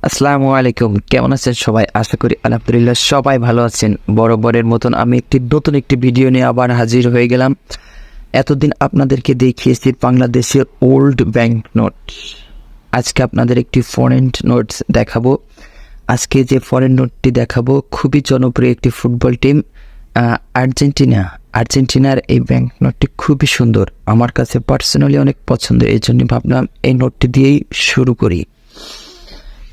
আসসালামু আলাইকুম, কেমন আছেন সবাই? আশা করি আলহামদুলিল্লাহ সবাই ভালো আছেন। বরাবরের মতন আমি নতুন একটি ভিডিও নিয়ে আবার হাজির হয়ে গেলাম। এতদিন আপনাদেরকে দেখিয়েছি বাংলাদেশের ওল্ড ব্যাংক নোট। আজকে আপনাদের একটি ফরেন নোটস দেখাবো। আজকে যে ফরেন নোটটি দেখাবো খুবই জনপ্রিয় একটি ফুটবল টিম আর্জেন্টিনার এই ব্যাংক নোটটি খুবই সুন্দর, আমার কাছে পার্সোনালি অনেক পছন্দের। এই জন্য ভাবলাম এই নোটটি দিয়েই শুরু করি।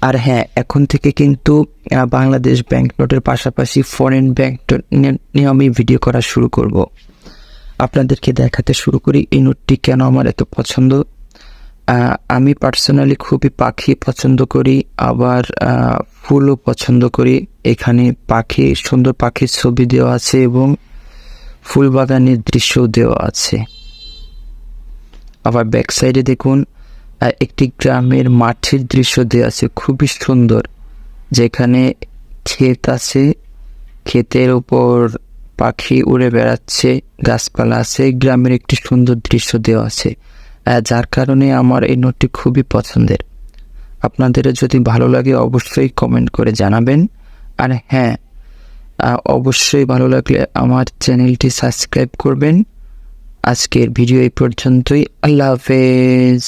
আর হ্যাঁ, এখন থেকে কিন্তু বাংলাদেশ ব্যাংক নোটের পাশাপাশি ফরেন ব্যাংক নোট নিয়ে আমি ভিডিও করা শুরু করব। আপনাদেরকে দেখাতে শুরু করি এই নোটটি কেন আমার এত পছন্দ। আমি পার্সোনালি খুবই পাখি পছন্দ করি, আবার ফুলও পছন্দ করি। এখানে সুন্দর পাখির ছবি দেওয়া আছে এবং ফুল বাগানের দৃশ্যও দেওয়া আছে। আবার ব্যাক সাইডে দেখুন একটি গ্রামের মাঠের দৃশ্য দেওয়া আছে, খুবই সুন্দর। যেখানে ক্ষেত আছে, ক্ষেতের উপর পাখি উড়ে বেড়াচ্ছে, গাছপালা আছে, গ্রামের একটি সুন্দর দৃশ্য দেওয়া আছে, যার কারণে আমার এই নোটটি খুবই পছন্দের। আপনাদেরও যদি ভালো লাগে অবশ্যই কমেন্ট করে জানাবেন। আর হ্যাঁ, অবশ্যই ভালো লাগলে আমার চ্যানেলটি সাবস্ক্রাইব করবেন। আজকের ভিডিও এই পর্যন্তই। আল্লাহ হাফেজ।